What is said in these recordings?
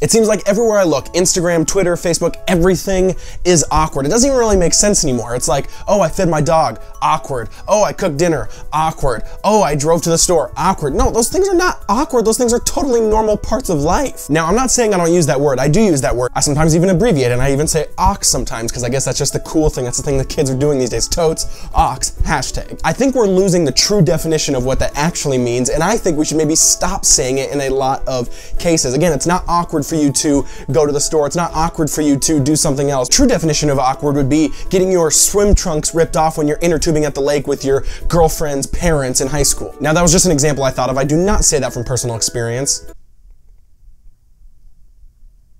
It seems like everywhere I look, Instagram, Twitter, Facebook, everything is awkward. It doesn't even really make sense anymore. It's like, oh, I fed my dog, awkward. Oh, I cooked dinner, awkward. Oh, I drove to the store, awkward. No, those things are not awkward. Those things are totally normal parts of life. Now, I'm not saying I don't use that word. I do use that word. I sometimes even abbreviate it, and I even say ox sometimes, because I guess that's just the cool thing. That's the thing the kids are doing these days. Totes, ox, hashtag. I think we're losing the true definition of what that actually means, and I think we should maybe stop saying it in a lot of cases. Again, it's not awkward for you to go to the store. It's not awkward for you to do something else. True definition of awkward would be getting your swim trunks ripped off when you're inner tubing at the lake with your girlfriend's parents in high school. Now, that was just an example I thought of. I do not say that from personal experience.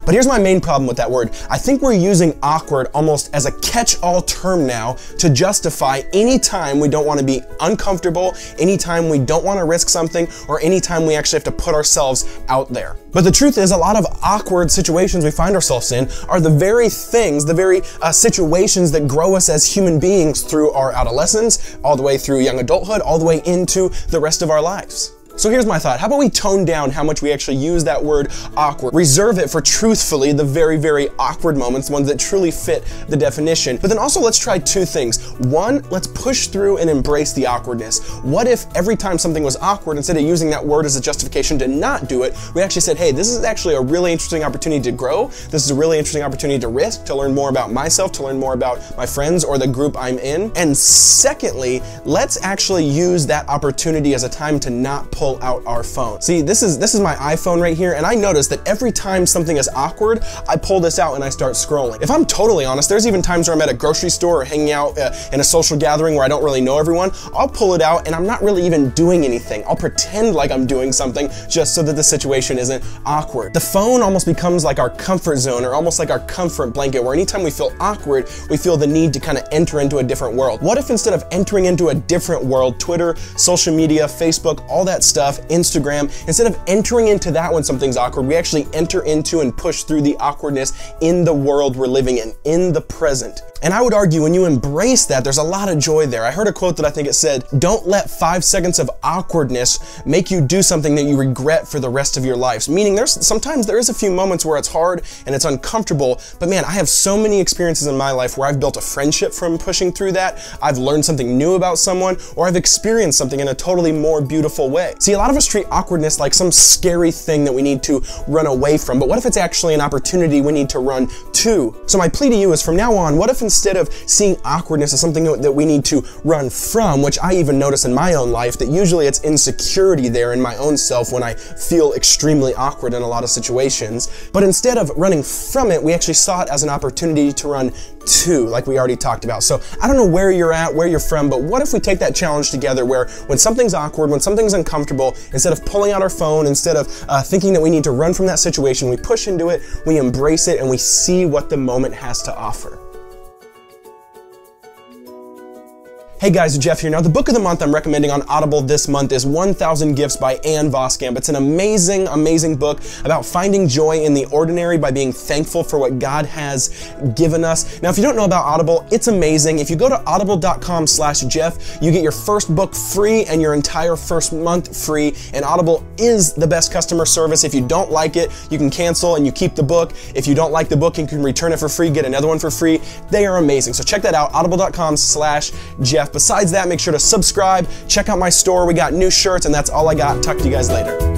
But here's my main problem with that word. I think we're using awkward almost as a catch-all term now to justify any time we don't want to be uncomfortable, any time we don't want to risk something, or any time we actually have to put ourselves out there. But the truth is, a lot of awkward situations we find ourselves in are the very things, the very situations that grow us as human beings through our adolescence, all the way through young adulthood, all the way into the rest of our lives. So here's my thought. How about we tone down how much we actually use that word awkward? Reserve it for truthfully the very, very awkward moments, ones that truly fit the definition. But then also let's try two things. One, let's push through and embrace the awkwardness. What if every time something was awkward, instead of using that word as a justification to not do it, we actually said, hey, this is actually a really interesting opportunity to grow. This is a really interesting opportunity to risk, to learn more about myself, to learn more about my friends or the group I'm in. And secondly, let's actually use that opportunity as a time to not pull out our phone. See, this is my iPhone right here, and I notice that every time something is awkward, I pull this out and I start scrolling. If I'm totally honest, there's even times where I'm at a grocery store or hanging out in a social gathering where I don't really know everyone. I'll pull it out and I'm not really even doing anything. I'll pretend like I'm doing something just so that the situation isn't awkward. The phone almost becomes like our comfort zone, or almost like our comfort blanket, where anytime we feel awkward, we feel the need to kind of enter into a different world. What if instead of entering into a different world, Twitter, social media, Facebook, all that stuff, Instagram, instead of entering into that when something's awkward, we actually enter into and push through the awkwardness in the world we're living in the present. And I would argue when you embrace that, there's a lot of joy there. I heard a quote that I think it said, don't let 5 seconds of awkwardness make you do something that you regret for the rest of your life. Meaning sometimes there is a few moments where it's hard and it's uncomfortable, but man, I have so many experiences in my life where I've built a friendship from pushing through that, I've learned something new about someone, or I've experienced something in a totally more beautiful way. See, a lot of us treat awkwardness like some scary thing that we need to run away from, but what if it's actually an opportunity we need to run to? So my plea to you is, from now on, what if instead of seeing awkwardness as something that we need to run from, which I even notice in my own life, that usually it's insecurity there in my own self when I feel extremely awkward in a lot of situations, but instead of running from it, we actually saw it as an opportunity to run to, like we already talked about. So I don't know where you're at, where you're from, but what if we take that challenge together, where when something's awkward, when something's uncomfortable, instead of pulling out our phone, instead of thinking that we need to run from that situation, we push into it, we embrace it, and we see what the moment has to offer. Hey guys, Jeff here. Now, the book of the month I'm recommending on Audible this month is 1,000 Gifts by Ann Voskamp. It's an amazing, amazing book about finding joy in the ordinary by being thankful for what God has given us. Now, if you don't know about Audible, it's amazing. If you go to audible.com/Jeff, you get your first book free and your entire first month free, and Audible is the best customer service. If you don't like it, you can cancel and you keep the book. If you don't like the book, you can return it for free, get another one for free. They are amazing. So check that out, audible.com/Jeff. Besides that, make sure to subscribe, check out my store. We got new shirts, and that's all I got. Talk to you guys later.